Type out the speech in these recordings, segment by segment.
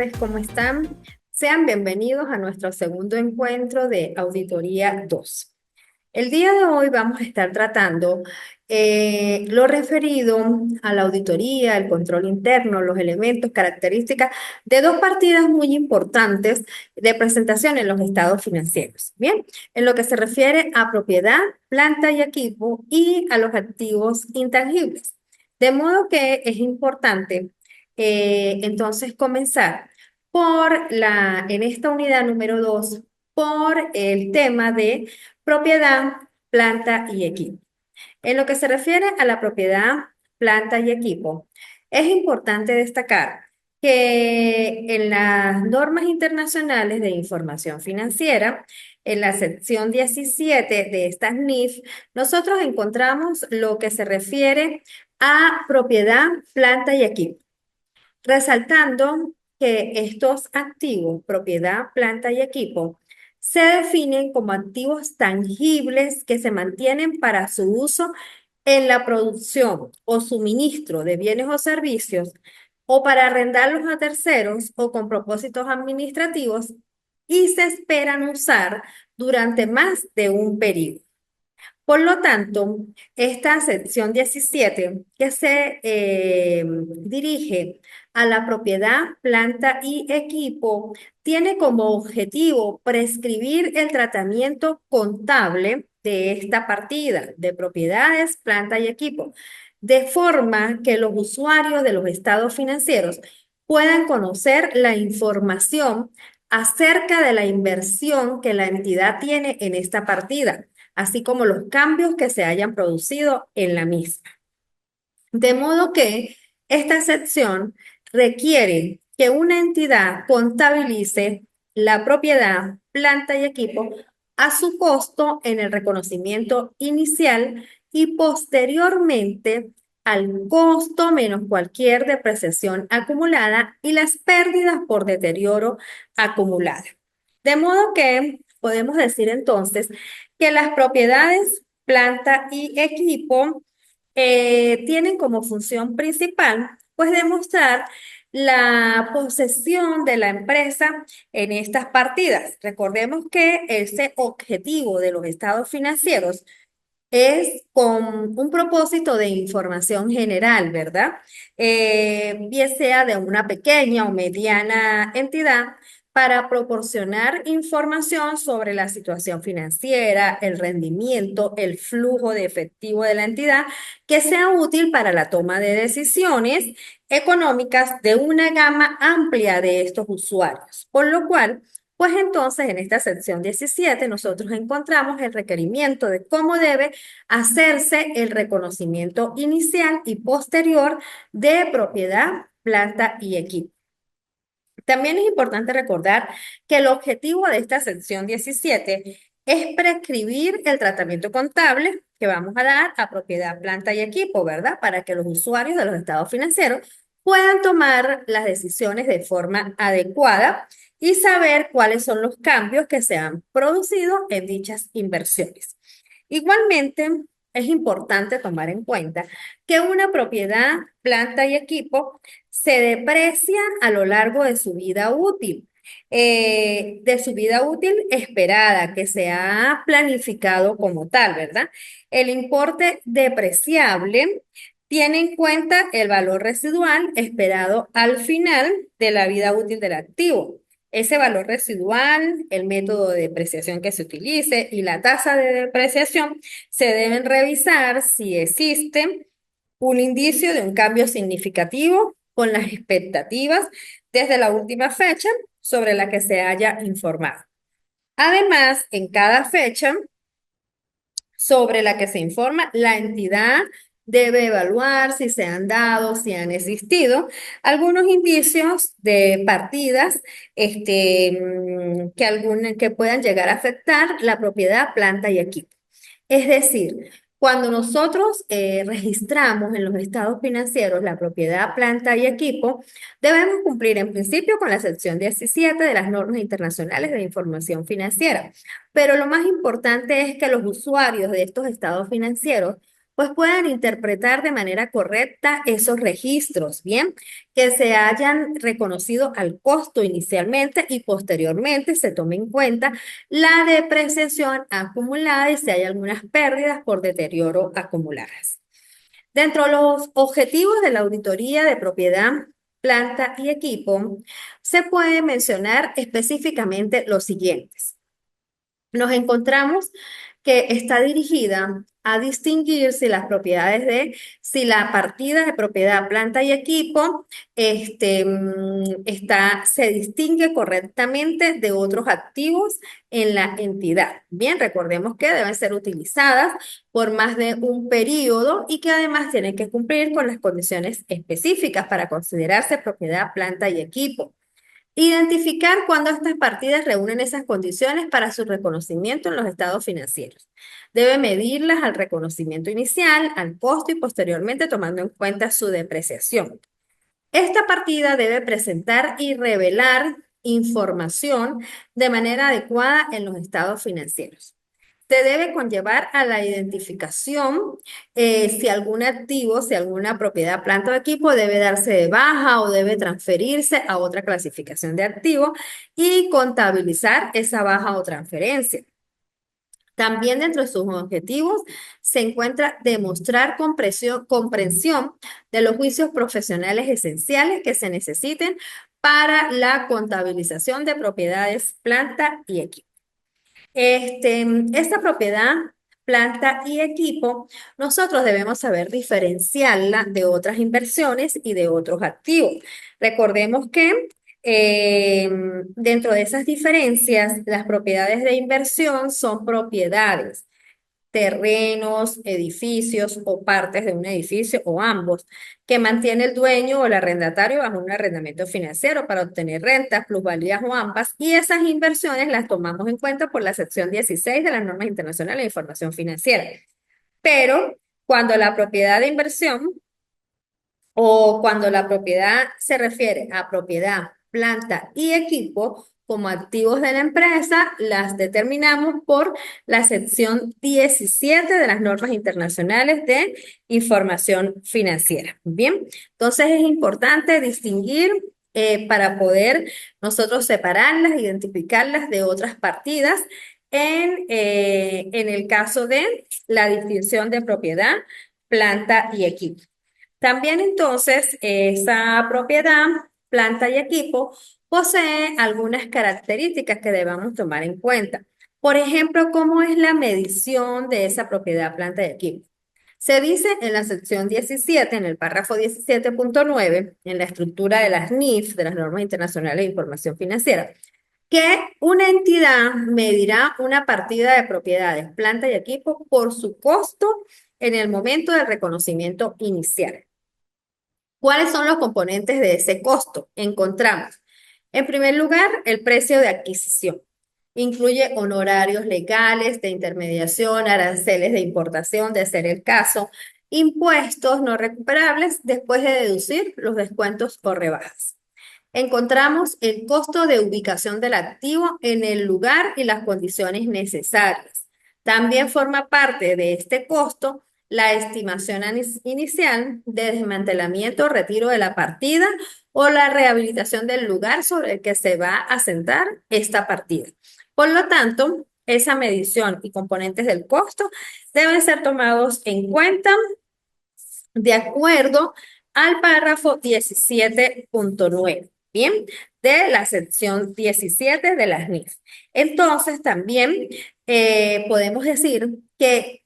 tardes, ¿cómo están? Sean bienvenidos a nuestro segundo encuentro de Auditoría 2. El día de hoy vamos a estar tratando lo referido a la auditoría, el control interno, los elementos, características de dos partidas muy importantes de presentación en los estados financieros. Bien, en lo que se refiere a propiedad, planta y equipo y a los activos intangibles. De modo que es importante entonces comenzar en esta unidad número 2, por el tema de propiedad, planta y equipo. En lo que se refiere a la propiedad, planta y equipo, es importante destacar que en las normas internacionales de información financiera, en la sección 17 de estas NIF, nosotros encontramos lo que se refiere a propiedad, planta y equipo, resaltando que estos activos, propiedad, planta y equipo, se definen como activos tangibles que se mantienen para su uso en la producción o suministro de bienes o servicios o para arrendarlos a terceros o con propósitos administrativos y se esperan usar durante más de un periodo. Por lo tanto, esta sección 17 que se dirige a la propiedad, planta y equipo, tiene como objetivo prescribir el tratamiento contable de esta partida de propiedades, planta y equipo, de forma que los usuarios de los estados financieros puedan conocer la información acerca de la inversión que la entidad tiene en esta partida, así como los cambios que se hayan producido en la misma. De modo que esta sección requiere que una entidad contabilice la propiedad, planta y equipo a su costo en el reconocimiento inicial y posteriormente al costo menos cualquier depreciación acumulada y las pérdidas por deterioro acumulada. De modo que podemos decir entonces que las propiedades, planta y equipo tienen como función principal, pues demostrar la posesión de la empresa en estas partidas. Recordemos que ese objetivo de los estados financieros es con un propósito de información general, ¿verdad? Bien sea de una pequeña o mediana entidad para proporcionar información sobre la situación financiera, el rendimiento, el flujo de efectivo de la entidad, que sea útil para la toma de decisiones económicas de una gama amplia de estos usuarios. Por lo cual, pues entonces en esta sección 17 nosotros encontramos el requerimiento de cómo debe hacerse el reconocimiento inicial y posterior de propiedad, planta y equipo. También es importante recordar que el objetivo de esta sección 17 es prescribir el tratamiento contable que vamos a dar a propiedad, planta y equipo, ¿verdad? Para que los usuarios de los estados financieros puedan tomar las decisiones de forma adecuada y saber cuáles son los cambios que se han producido en dichas inversiones. Igualmente, es importante tomar en cuenta que una propiedad, planta y equipo se deprecia a lo largo de su vida útil, de su vida útil esperada, que se ha planificado como tal, ¿verdad? El importe depreciable tiene en cuenta el valor residual esperado al final de la vida útil del activo. Ese valor residual, el método de depreciación que se utilice y la tasa de depreciación se deben revisar si existe un indicio de un cambio significativo con las expectativas desde la última fecha sobre la que se haya informado. Además, en cada fecha sobre la que se informa, la entidad debe evaluar si se han dado, si han existido algunos indicios de partidas que puedan llegar a afectar la propiedad, planta y equipo. Es decir, cuando nosotros registramos en los estados financieros la propiedad, planta y equipo, debemos cumplir en principio con la sección 17 de las normas internacionales de información financiera. Pero lo más importante es que los usuarios de estos estados financieros pues puedan interpretar de manera correcta esos registros, ¿bien? Que se hayan reconocido al costo inicialmente y posteriormente se tome en cuenta la depreciación acumulada y si hay algunas pérdidas por deterioro acumuladas. Dentro de los objetivos de la auditoría de propiedad, planta y equipo, se puede mencionar específicamente los siguientes. Nos encontramos que está dirigida a distinguir si las propiedades si la partida de propiedad, planta y equipo, se distingue correctamente de otros activos en la entidad. Bien, recordemos que deben ser utilizadas por más de un periodo y que además tienen que cumplir con las condiciones específicas para considerarse propiedad, planta y equipo. Identificar cuándo estas partidas reúnen esas condiciones para su reconocimiento en los estados financieros. Debe medirlas al reconocimiento inicial, al costo y posteriormente tomando en cuenta su depreciación. Esta partida debe presentar y revelar información de manera adecuada en los estados financieros. Se debe conllevar a la identificación si algún activo, si alguna propiedad, planta o equipo debe darse de baja o debe transferirse a otra clasificación de activo y contabilizar esa baja o transferencia. También dentro de sus objetivos se encuentra demostrar comprensión de los juicios profesionales esenciales que se necesiten para la contabilización de propiedades, planta y equipo. Esta propiedad, planta y equipo, nosotros debemos saber diferenciarla de otras inversiones y de otros activos. Recordemos que dentro de esas diferencias, las propiedades de inversión son propiedades, terrenos, edificios o partes de un edificio o ambos, que mantiene el dueño o el arrendatario bajo un arrendamiento financiero para obtener rentas, plusvalías o ambas, y esas inversiones las tomamos en cuenta por la sección 16 de las normas internacionales de información financiera. Pero cuando la propiedad de inversión o cuando la propiedad se refiere a propiedad, planta y equipo como activos de la empresa, las determinamos por la sección 17 de las normas internacionales de información financiera. Bien, entonces es importante distinguir para poder nosotros separarlas, identificarlas de otras partidas en el caso de la distinción de propiedad, planta y equipo. También entonces esa propiedad, planta y equipo posee algunas características que debamos tomar en cuenta. Por ejemplo, ¿cómo es la medición de esa propiedad, planta y equipo? Se dice en la sección 17, en el párrafo 17.9, en la estructura de las NIF, de las Normas Internacionales de Información Financiera, que una entidad medirá una partida de propiedades, planta y equipo por su costo en el momento del reconocimiento inicial. ¿Cuáles son los componentes de ese costo? Encontramos, en primer lugar, el precio de adquisición. Incluye honorarios legales de intermediación, aranceles de importación, de ser el caso, impuestos no recuperables después de deducir los descuentos o rebajas. Encontramos el costo de ubicación del activo en el lugar y las condiciones necesarias. También forma parte de este costo la estimación inicial de desmantelamiento o retiro de la partida o la rehabilitación del lugar sobre el que se va a asentar esta partida. Por lo tanto, esa medición y componentes del costo deben ser tomados en cuenta de acuerdo al párrafo 17.9. Bien, de la sección 17 de las NIF. Entonces, también podemos decir que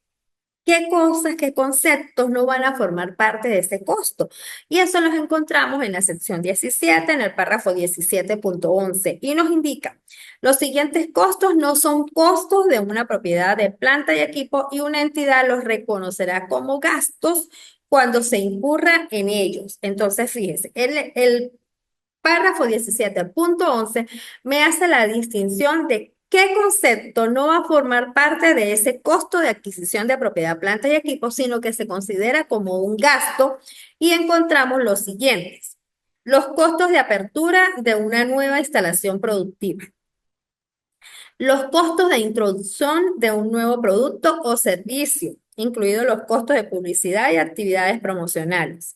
qué cosas, qué conceptos no van a formar parte de ese costo. Y eso los encontramos en la sección 17, en el párrafo 17.11, y nos indica, los siguientes costos no son costos de una propiedad de planta y equipo y una entidad los reconocerá como gastos cuando se incurra en ellos. Entonces, fíjese, el párrafo 17.11 me hace la distinción de qué concepto no va a formar parte de ese costo de adquisición de propiedad, planta y equipo, sino que se considera como un gasto y encontramos los siguientes. Los costos de apertura de una nueva instalación productiva. los costos de introducción de un nuevo producto o servicio, incluidos los costos de publicidad y actividades promocionales.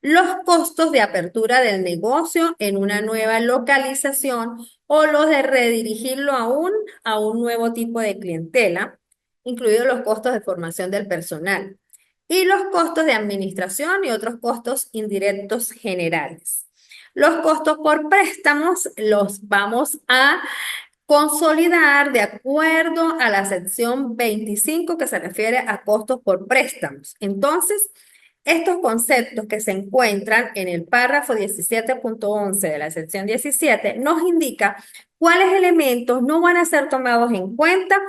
Los costos de apertura del negocio en una nueva localización o los de redirigirlo a un nuevo tipo de clientela, incluidos los costos de formación del personal y los costos de administración y otros costos indirectos generales. Los costos por préstamos los vamos a consolidar de acuerdo a la sección 25 que se refiere a costos por préstamos. Entonces, estos conceptos que se encuentran en el párrafo 17.11 de la sección 17 nos indica cuáles elementos no van a ser tomados en cuenta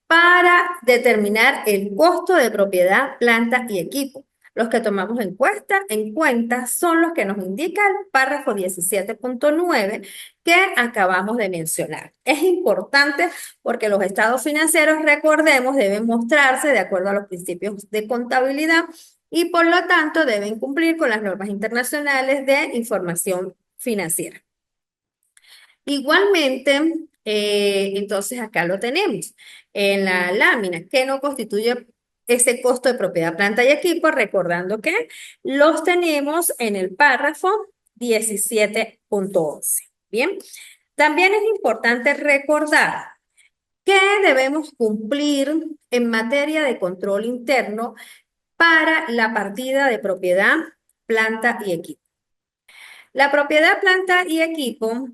para determinar el costo de propiedad, planta y equipo. Los que tomamos en cuenta son los que nos indica el párrafo 17.9 que acabamos de mencionar. Es importante porque los estados financieros, recordemos, deben mostrarse de acuerdo a los principios de contabilidad y por lo tanto deben cumplir con las normas internacionales de información financiera. Igualmente, entonces acá lo tenemos en la lámina, que no constituye ese costo de propiedad, planta y equipo, recordando que los tenemos en el párrafo 17.11. Bien, también es importante recordar que debemos cumplir en materia de control interno para la partida de propiedad, planta y equipo. La propiedad, planta y equipo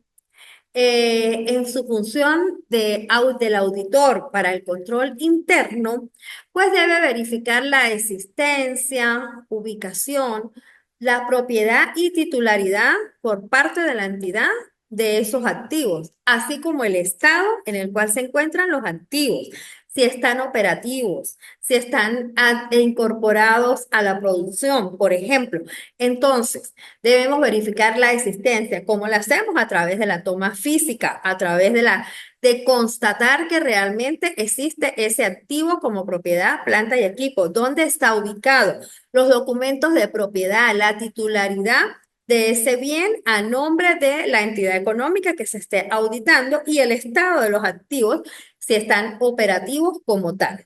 en su función del auditor para el control interno, pues debe verificar la existencia, ubicación, la propiedad y titularidad por parte de la entidad de esos activos, así como el estado en el cual se encuentran los activos, si están operativos, si están incorporados a la producción, por ejemplo. Entonces, debemos verificar la existencia. ¿Cómo la hacemos? A través de la toma física, a través de constatar que realmente existe ese activo como propiedad, planta y equipo. ¿Dónde está ubicado? Los documentos de propiedad, la titularidad de ese bien a nombre de la entidad económica que se esté auditando y el estado de los activos si están operativos como tal.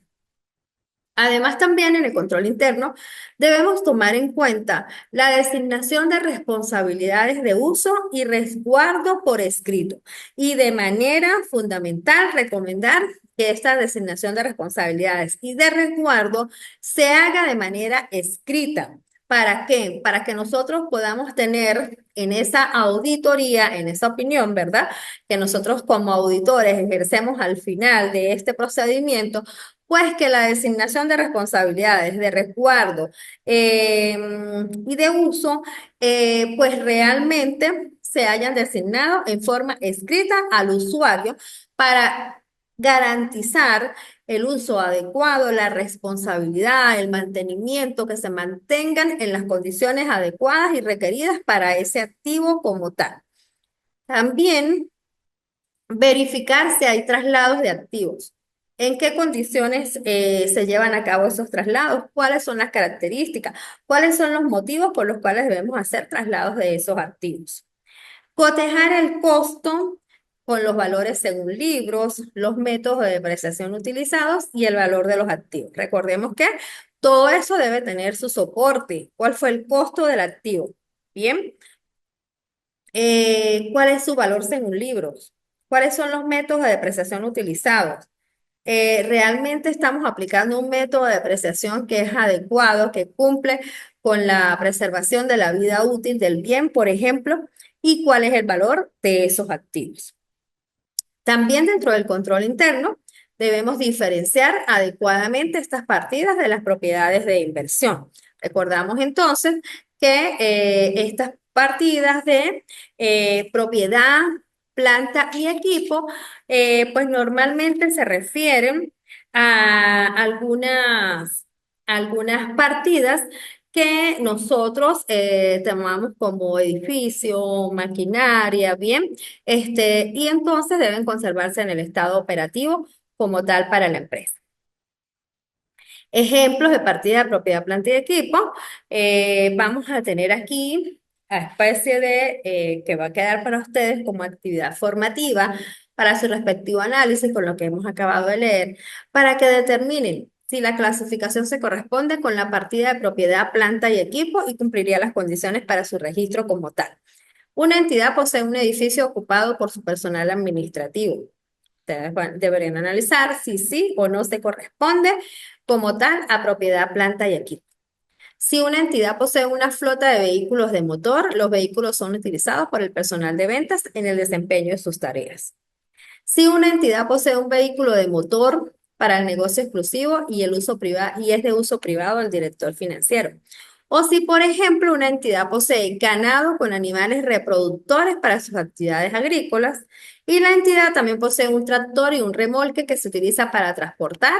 Además, también en el control interno debemos tomar en cuenta la designación de responsabilidades de uso y resguardo por escrito y de manera fundamental recomendar que esta designación de responsabilidades y de resguardo se haga de manera escrita. ¿Para qué? Para que nosotros podamos tener en esa auditoría, en esa opinión, ¿verdad? Que nosotros como auditores ejercemos al final de este procedimiento, pues que la designación de responsabilidades de resguardo y de uso, pues realmente se hayan designado en forma escrita al usuario para garantizar el uso adecuado, la responsabilidad, el mantenimiento, que se mantengan en las condiciones adecuadas y requeridas para ese activo como tal. También verificar si hay traslados de activos. ¿En qué condiciones se llevan a cabo esos traslados? ¿Cuáles son las características? ¿Cuáles son los motivos por los cuales debemos hacer traslados de esos activos? Cotejar el costo con los valores según libros, los métodos de depreciación utilizados y el valor de los activos. Recordemos que todo eso debe tener su soporte. ¿Cuál fue el costo del activo? Bien. ¿Cuál es su valor según libros? ¿Cuáles son los métodos de depreciación utilizados? ¿Realmente estamos aplicando un método de depreciación que es adecuado, que cumple con la preservación de la vida útil del bien, por ejemplo? ¿Y cuál es el valor de esos activos? También dentro del control interno debemos diferenciar adecuadamente estas partidas de las propiedades de inversión. Recordamos entonces que estas partidas de propiedad, planta y equipo, pues normalmente se refieren a algunas partidas que nosotros tomamos como edificio, maquinaria, bien, y entonces deben conservarse en el estado operativo como tal para la empresa. Ejemplos de partida de propiedad, planta y equipo. Vamos a tener aquí a especie de que va a quedar para ustedes como actividad formativa. para su respectivo análisis con lo que hemos acabado de leer, para que determinen si la clasificación se corresponde con la partida de propiedad, planta y equipo y cumpliría las condiciones para su registro como tal. Una entidad posee un edificio ocupado por su personal administrativo. Ustedes deberían analizar si sí o no se corresponde como tal a propiedad, planta y equipo. Si una entidad posee una flota de vehículos de motor, los vehículos son utilizados por el personal de ventas en el desempeño de sus tareas. Si una entidad posee un vehículo de motor para el negocio exclusivo y el uso privado y es de uso privado del director financiero. O si, por ejemplo, una entidad posee ganado con animales reproductores para sus actividades agrícolas y la entidad también posee un tractor y un remolque que se utiliza para transportar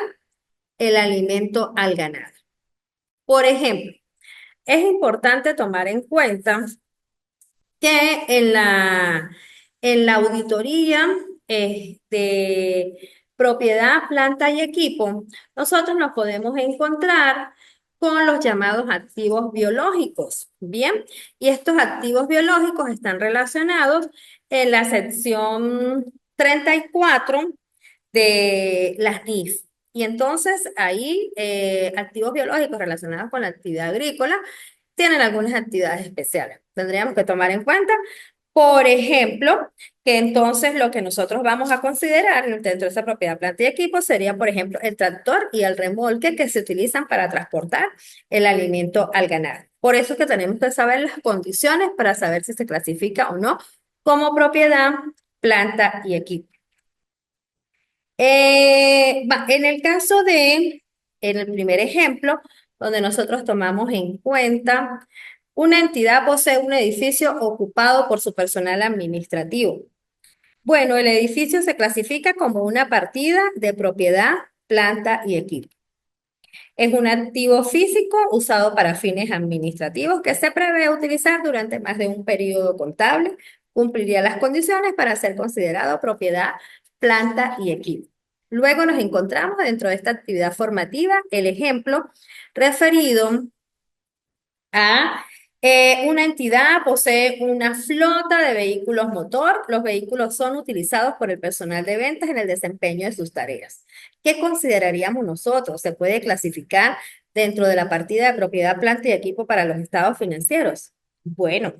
el alimento al ganado. Por ejemplo, es importante tomar en cuenta que en la auditoría de propiedad, planta y equipo, nosotros nos podemos encontrar con los llamados activos biológicos, ¿bien? Y estos activos biológicos están relacionados en la sección 34 de las NIF. Y entonces ahí activos biológicos relacionados con la actividad agrícola tienen algunas actividades especiales. Tendríamos que tomar en cuenta, por ejemplo, que entonces lo que nosotros vamos a considerar dentro de esa propiedad, planta y equipo sería, por ejemplo, el tractor y el remolque que se utilizan para transportar el alimento al ganado. Por eso es que tenemos que saber las condiciones para saber si se clasifica o no como propiedad, planta y equipo. En el caso en el primer ejemplo, donde nosotros tomamos en cuenta, una entidad posee un edificio ocupado por su personal administrativo. Bueno, el edificio se clasifica como una partida de propiedad, planta y equipo. Es un activo físico usado para fines administrativos que se prevé utilizar durante más de un periodo contable. Cumpliría las condiciones para ser considerado propiedad, planta y equipo. Luego nos encontramos dentro de esta actividad formativa el ejemplo referido a una entidad posee una flota de vehículos motor. Los vehículos son utilizados por el personal de ventas en el desempeño de sus tareas. ¿Qué consideraríamos nosotros? ¿Se puede clasificar dentro de la partida de propiedad, planta y equipo para los estados financieros? Bueno,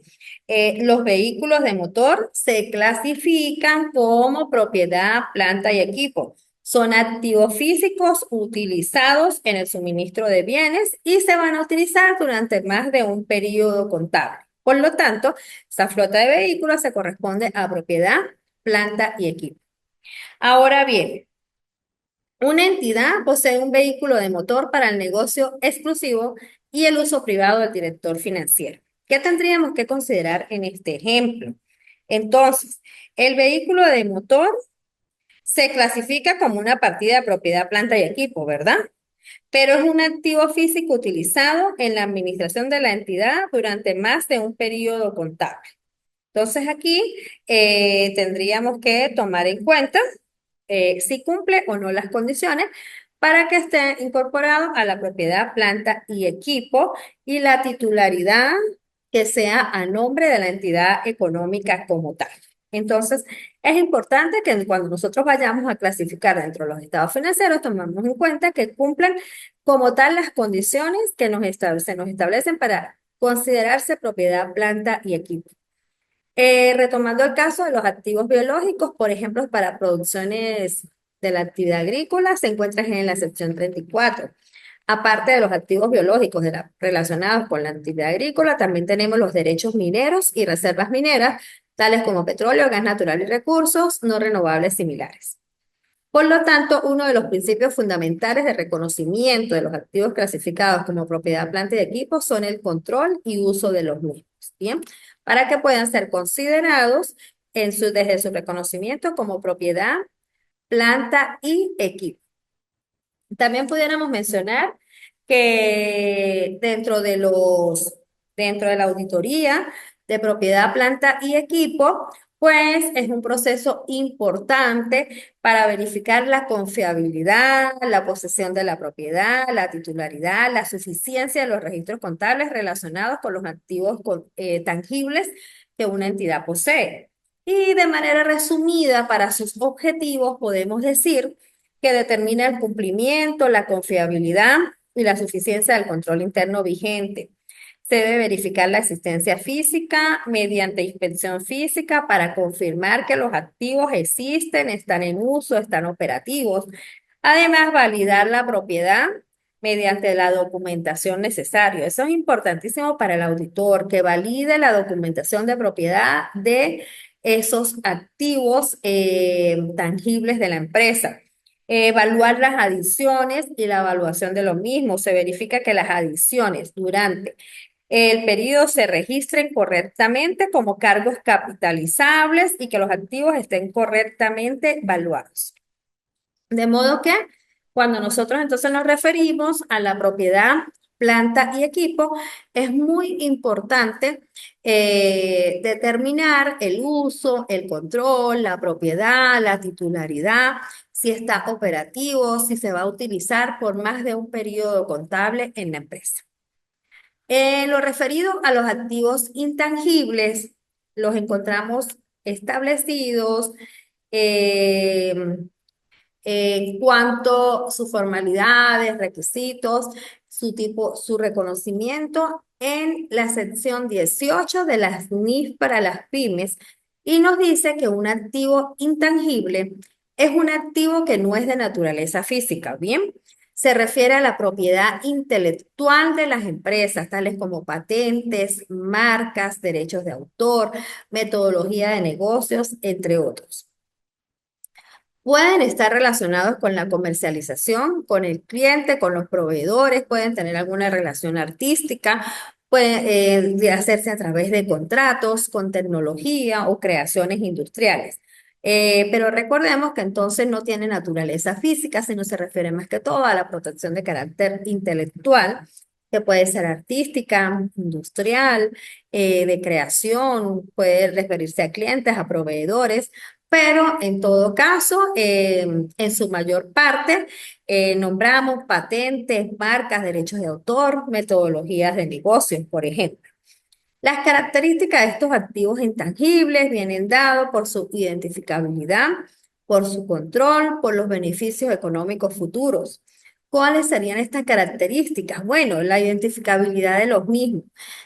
los vehículos de motor se clasifican como propiedad, planta y equipo. Son activos físicos utilizados en el suministro de bienes y se van a utilizar durante más de un periodo contable. Por lo tanto, esta flota de vehículos se corresponde a propiedad, planta y equipo. Ahora bien, una entidad posee un vehículo de motor para el negocio exclusivo y el uso privado del director financiero. ¿Qué tendríamos que considerar en este ejemplo? Entonces, el vehículo de motor se clasifica como una partida de propiedad, planta y equipo, ¿verdad? Pero es un activo físico utilizado en la administración de la entidad durante más de un periodo contable. Entonces aquí tendríamos que tomar en cuenta si cumple o no las condiciones para que esté incorporado a la propiedad, planta y equipo y la titularidad que sea a nombre de la entidad económica como tal. Entonces, es importante que cuando nosotros vayamos a clasificar dentro de los estados financieros, tomemos en cuenta que cumplan como tal las condiciones que se nos establecen para considerarse propiedad, planta y equipo. Retomando el caso de los activos biológicos, por ejemplo, para producciones de la actividad agrícola, se encuentran en la sección 34. Aparte de los activos biológicos relacionados con la actividad agrícola, también tenemos los derechos mineros y reservas mineras, tales como petróleo, gas natural y recursos no renovables similares. Por lo tanto, uno de los principios fundamentales de reconocimiento de los activos clasificados como propiedad, planta y equipo son el control y uso de los mismos, ¿bien? Para que puedan ser considerados desde su reconocimiento como propiedad, planta y equipo. También pudiéramos mencionar que dentro de la auditoría de propiedad, planta y equipo, pues es un proceso importante para verificar la confiabilidad, la posesión de la propiedad, la titularidad, la suficiencia de los registros contables relacionados con los activos tangibles que una entidad posee. Y de manera resumida, para sus objetivos, podemos decir que determina el cumplimiento, la confiabilidad y la suficiencia del control interno vigente. Se debe verificar la existencia física mediante inspección física para confirmar que los activos existen, están en uso, están operativos. Además, validar la propiedad mediante la documentación necesaria. Eso es importantísimo para el auditor, que valide la documentación de propiedad de esos activos tangibles de la empresa. Evaluar las adiciones y la evaluación de lo mismo. Se verifica que las adiciones durante el periodo se registren correctamente como cargos capitalizables y que los activos estén correctamente valuados. De modo que cuando nosotros entonces nos referimos a la propiedad, planta y equipo, es muy importante determinar el uso, el control, la propiedad, la titularidad, si está operativo, si se va a utilizar por más de un periodo contable en la empresa. En lo referido a los activos intangibles, los encontramos establecidos eh, en cuanto a sus formalidades, requisitos, su tipo, su reconocimiento en la sección 18 de las NIF para las pymes y nos dice que un activo intangible es un activo que no es de naturaleza física, ¿bien? Se refiere a la propiedad intelectual de las empresas, tales como patentes, marcas, derechos de autor, metodología de negocios, entre otros. Pueden estar relacionados con la comercialización, con el cliente, con los proveedores, pueden tener alguna relación artística, puede hacerse a través de contratos con tecnología o creaciones industriales. Pero recordemos que entonces no tiene naturaleza física, sino se refiere más que todo a la protección de carácter intelectual, que puede ser artística, industrial, de creación, puede referirse a clientes, a proveedores. Pero en todo caso, en su mayor parte, nombramos patentes, marcas, derechos de autor, metodologías de negocios, por ejemplo. Las características de estos activos intangibles vienen dados por su identificabilidad, por su control, por los beneficios económicos futuros. ¿Cuáles serían estas características? Bueno, la identificabilidad de los mismos,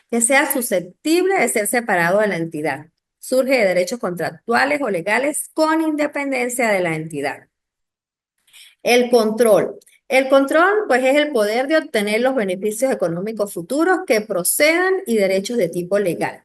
que sea susceptible de ser separado de la entidad. Surge de derechos contractuales o legales con independencia de la entidad. El control. El control, pues, es el poder de obtener los beneficios económicos futuros que procedan y derechos de tipo legal.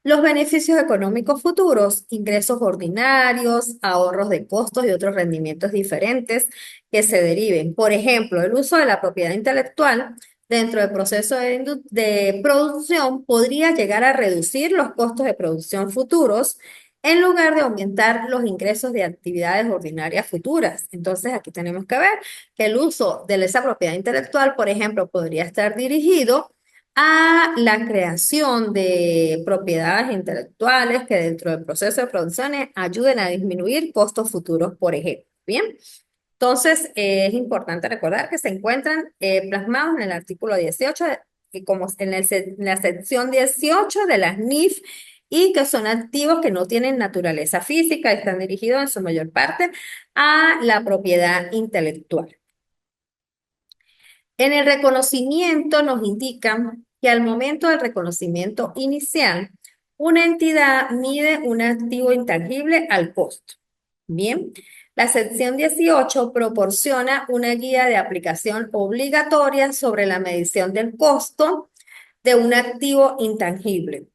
Los beneficios económicos futuros, ingresos ordinarios, ahorros de costos y otros rendimientos diferentes que se deriven. Por ejemplo, el uso de la propiedad intelectual dentro del proceso de producción podría llegar a reducir los costos de producción futuros en lugar de aumentar los ingresos de actividades ordinarias futuras. Entonces, aquí tenemos que ver que el uso de esa propiedad intelectual, por ejemplo, podría estar dirigido a la creación de propiedades intelectuales que dentro del proceso de producciones ayuden a disminuir costos futuros, por ejemplo. Bien, entonces es importante recordar que se encuentran plasmados en el artículo 18, y como en la sección 18 de las NIF, y que son activos que no tienen naturaleza física, están dirigidos en su mayor parte a la propiedad intelectual. En el reconocimiento nos indican que al momento del reconocimiento inicial, una entidad mide un activo intangible al costo. Bien, la sección 18 proporciona una guía de aplicación obligatoria sobre la medición del costo de un activo intangible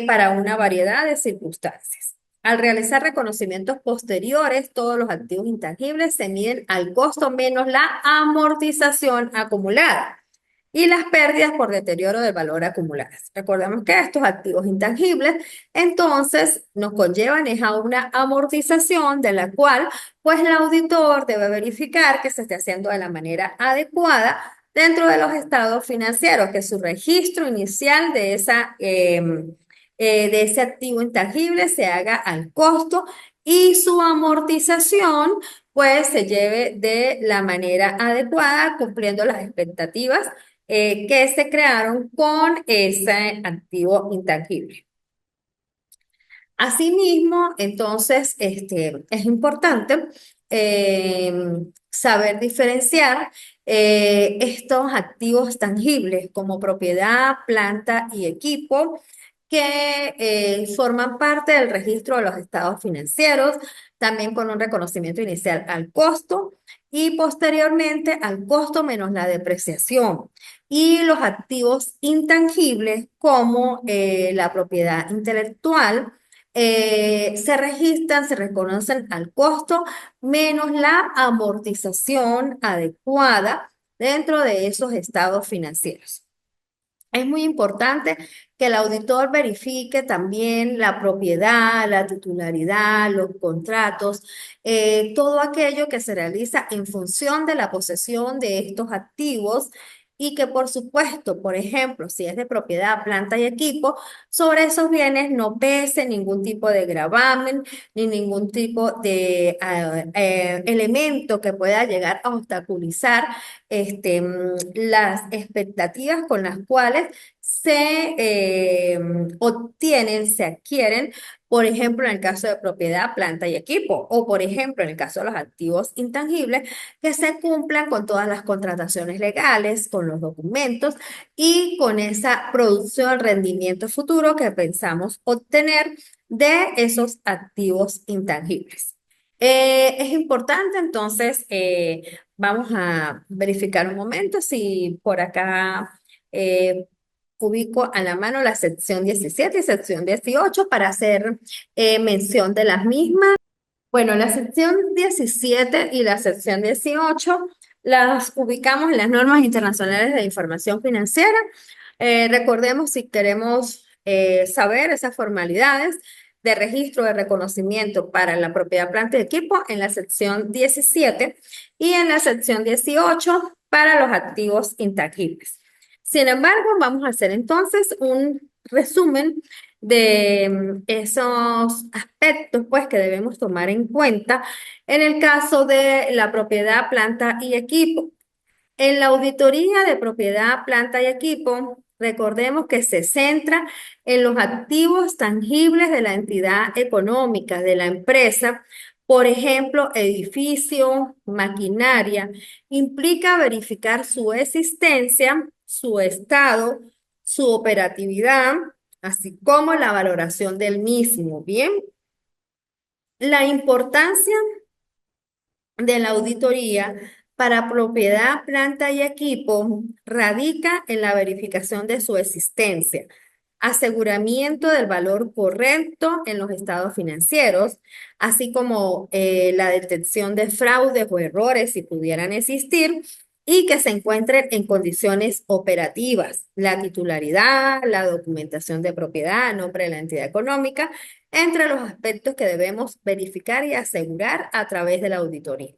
para una variedad de circunstancias. Al realizar reconocimientos posteriores, todos los activos intangibles se miden al costo menos la amortización acumulada y las pérdidas por deterioro del valor acumuladas. Recordemos que estos activos intangibles entonces nos conllevan es a una amortización de la cual pues el auditor debe verificar que se esté haciendo de la manera adecuada dentro de los estados financieros, que su registro inicial de ese activo intangible se haga al costo y su amortización pues se lleve de la manera adecuada, cumpliendo las expectativas que se crearon con ese activo intangible. Asimismo, entonces, es importante eh, saber diferenciar estos activos tangibles como propiedad, planta y equipo que forman parte del registro de los estados financieros, también con un reconocimiento inicial al costo y posteriormente al costo menos la depreciación. Y los activos intangibles como la propiedad intelectual se registran, se reconocen al costo menos la amortización adecuada dentro de esos estados financieros. Es muy importante que el auditor verifique también la propiedad, la titularidad, los contratos, todo aquello que se realiza en función de la posesión de estos activos y que por supuesto, por ejemplo, si es de propiedad, planta y equipo, sobre esos bienes no pese ningún tipo de gravamen ni ningún tipo de elemento que pueda llegar a obstaculizar las expectativas con las cuales se obtienen, se adquieren, por ejemplo, en el caso de propiedad, planta y equipo, o por ejemplo, en el caso de los activos intangibles, que se cumplan con todas las contrataciones legales, con los documentos y con esa producción, rendimiento futuro que pensamos obtener de esos activos intangibles. Es importante entonces vamos a verificar un momento si por acá ubico a la mano la sección 17 y sección 18 para hacer mención de las mismas. Bueno, la sección 17 y la sección 18 las ubicamos en las normas internacionales de información financiera. Recordemos si queremos saber esas formalidades de registro de reconocimiento para la propiedad, planta y equipo en la sección 17 y en la sección 18 para los activos intangibles. Sin embargo, vamos a hacer entonces un resumen de esos aspectos pues que debemos tomar en cuenta en el caso de la propiedad, planta y equipo. En la auditoría de propiedad, planta y equipo, recordemos que se centra en los activos tangibles de la entidad económica, de la empresa, por ejemplo, edificio, maquinaria, implica verificar su existencia, su estado, su operatividad, así como la valoración del mismo. Bien, la importancia de la auditoría para propiedad, planta y equipo radica en la verificación de su existencia, aseguramiento del valor correcto en los estados financieros, así como la detección de fraudes o errores si pudieran existir y que se encuentren en condiciones operativas, la titularidad, la documentación de propiedad, nombre de la entidad económica, entre los aspectos que debemos verificar y asegurar a través de la auditoría.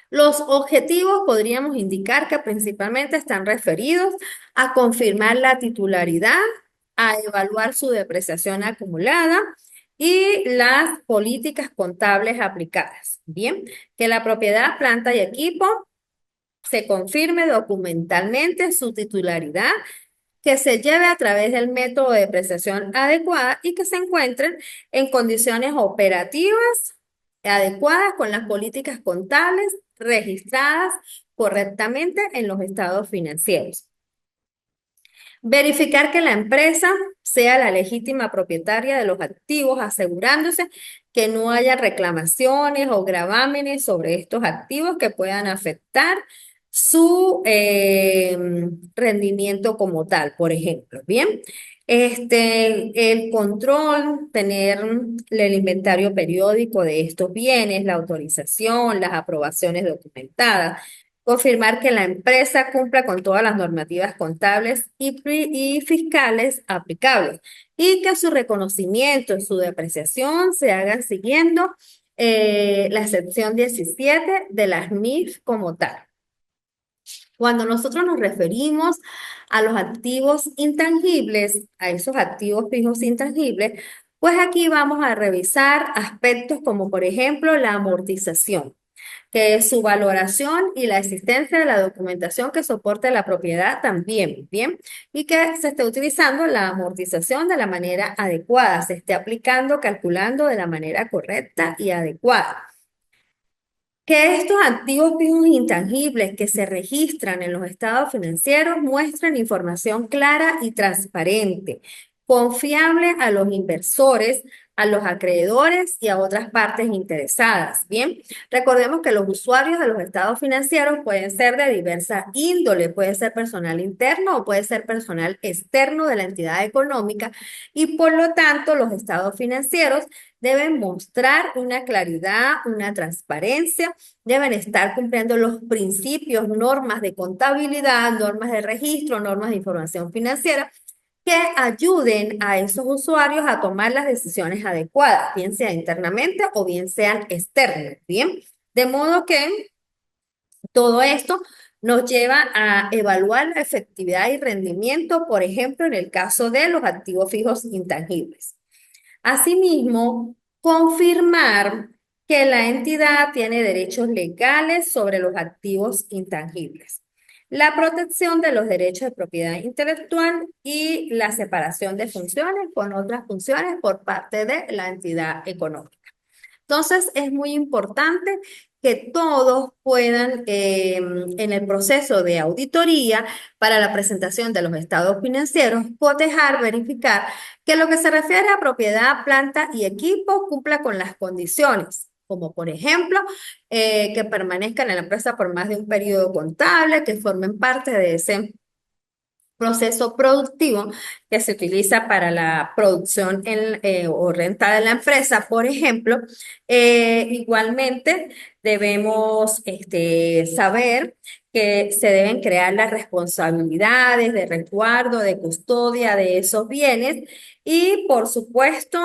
Los objetivos podríamos indicar que principalmente están referidos a confirmar la titularidad, a evaluar su depreciación acumulada y las políticas contables aplicadas. Bien, que la propiedad, planta y equipo se confirme documentalmente su titularidad, que se lleve a través del método de depreciación adecuada y que se encuentren en condiciones operativas adecuadas con las políticas contables registradas correctamente en los estados financieros. Verificar que la empresa sea la legítima propietaria de los activos, asegurándose que no haya reclamaciones o gravámenes sobre estos activos que puedan afectar su rendimiento como tal, por ejemplo. Bien, el control, tener el inventario periódico de estos bienes, la autorización, las aprobaciones documentadas. Confirmar que la empresa cumpla con todas las normativas contables y fiscales aplicables y que su reconocimiento y su depreciación se hagan siguiendo la sección 17 de las NIF como tal. Cuando nosotros nos referimos a los activos intangibles, a esos activos fijos intangibles, pues aquí vamos a revisar aspectos como por ejemplo la amortización que su valoración y la existencia de la documentación que soporte la propiedad también, ¿bien? Y que se esté utilizando la amortización de la manera adecuada, se esté aplicando, calculando de la manera correcta y adecuada. Que estos activos fijos intangibles que se registran en los estados financieros muestren información clara y transparente, confiable a los inversores, a los acreedores y a otras partes interesadas. Bien, recordemos que los usuarios de los estados financieros pueden ser de diversa índole, puede ser personal interno o puede ser personal externo de la entidad económica y por lo tanto los estados financieros deben mostrar una claridad, una transparencia, deben estar cumpliendo los principios, normas de contabilidad, normas de registro, normas de información financiera que ayuden a esos usuarios a tomar las decisiones adecuadas, bien sea internamente o bien sean externas, ¿bien? De modo que todo esto nos lleva a evaluar la efectividad y rendimiento, por ejemplo, en el caso de los activos fijos intangibles. Asimismo, confirmar que la entidad tiene derechos legales sobre los activos intangibles, la protección de los derechos de propiedad intelectual y la separación de funciones con otras funciones por parte de la entidad económica. Entonces, es muy importante que todos puedan, en el proceso de auditoría para la presentación de los estados financieros, cotejar, verificar que lo que se refiere a propiedad, planta y equipo cumpla con las condiciones, como por ejemplo, que permanezcan en la empresa por más de un periodo contable, que formen parte de ese proceso productivo que se utiliza para la producción o renta de la empresa, por ejemplo. Igualmente, debemos saber que se deben crear las responsabilidades de resguardo, de custodia de esos bienes y, por supuesto,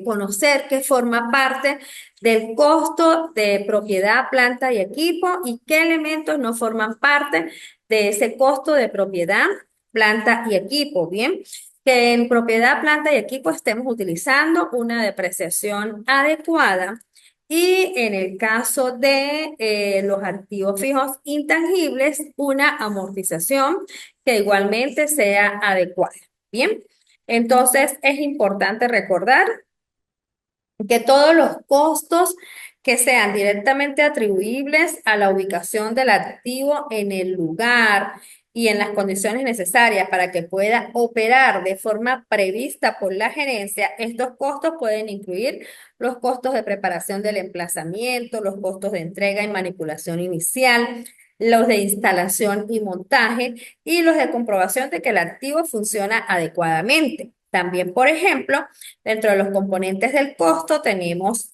conocer que forma parte del costo de propiedad, planta y equipo y qué elementos no forman parte de ese costo de propiedad, planta y equipo, ¿bien? Que en propiedad, planta y equipo estemos utilizando una depreciación adecuada y en el caso de los activos fijos intangibles, una amortización que igualmente sea adecuada, ¿bien? Entonces, es importante recordar que todos los costos que sean directamente atribuibles a la ubicación del activo en el lugar y en las condiciones necesarias para que pueda operar de forma prevista por la gerencia, estos costos pueden incluir los costos de preparación del emplazamiento, los costos de entrega y manipulación inicial, los de instalación y montaje y los de comprobación de que el activo funciona adecuadamente. También, por ejemplo, dentro de los componentes del costo tenemos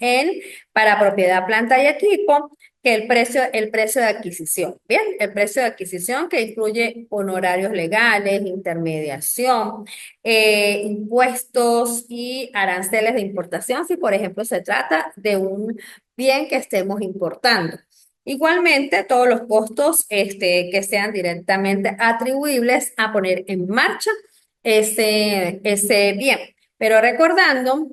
para propiedad, planta y equipo, que el precio de adquisición. Bien, el precio de adquisición que incluye honorarios legales, intermediación, impuestos y aranceles de importación, si por ejemplo se trata de un bien que estemos importando. Igualmente, todos los costos que sean directamente atribuibles a poner en marcha ese bien. Pero recordando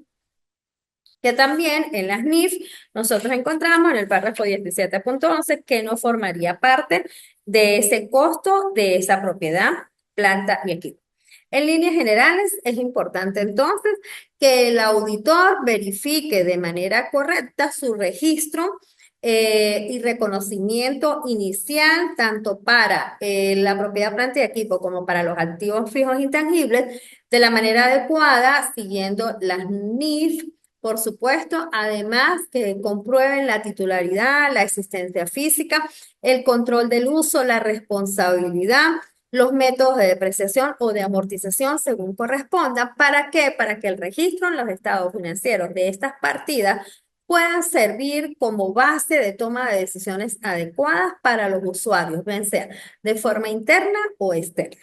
que también en las NIF nosotros encontramos en el párrafo 17.11 que no formaría parte de ese costo de esa propiedad, planta y equipo. En líneas generales, es importante entonces que el auditor verifique de manera correcta su registro y reconocimiento inicial, tanto para la propiedad, planta y equipo como para los activos fijos intangibles, de la manera adecuada, siguiendo las NIF, por supuesto, además que comprueben la titularidad, la existencia física, el control del uso, la responsabilidad, los métodos de depreciación o de amortización según corresponda. ¿Para qué? Para que el registro en los estados financieros de estas partidas puedan servir como base de toma de decisiones adecuadas para los usuarios, bien sea de forma interna o externa.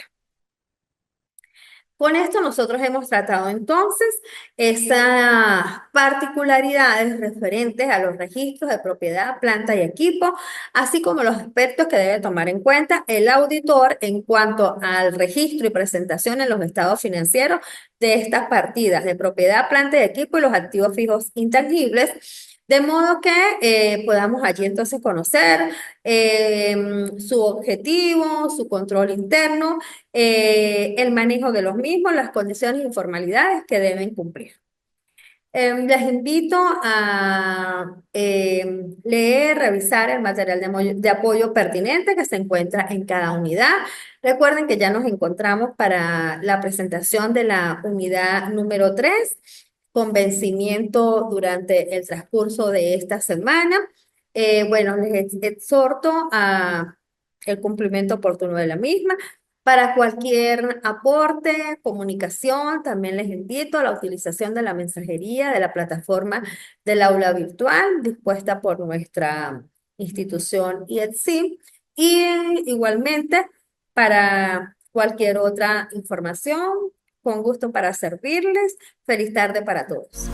Con esto nosotros hemos tratado entonces esas particularidades referentes a los registros de propiedad, planta y equipo, así como los aspectos que debe tomar en cuenta el auditor en cuanto al registro y presentación en los estados financieros de estas partidas de propiedad, planta y equipo y los activos fijos intangibles. De modo que podamos allí entonces conocer su objetivo, su control interno, el manejo de los mismos, las condiciones y formalidades que deben cumplir. Les invito a leer, revisar el material de apoyo pertinente que se encuentra en cada unidad. Recuerden que ya nos encontramos para la presentación de la unidad número 3 con vencimiento durante el transcurso de esta semana. Bueno, les exhorto a el cumplimiento oportuno de la misma. Para cualquier aporte, comunicación, también les invito a la utilización de la mensajería de la plataforma del aula virtual dispuesta por nuestra institución IETSI. Y igualmente, para cualquier otra información, con gusto para servirles. Feliz tarde para todos.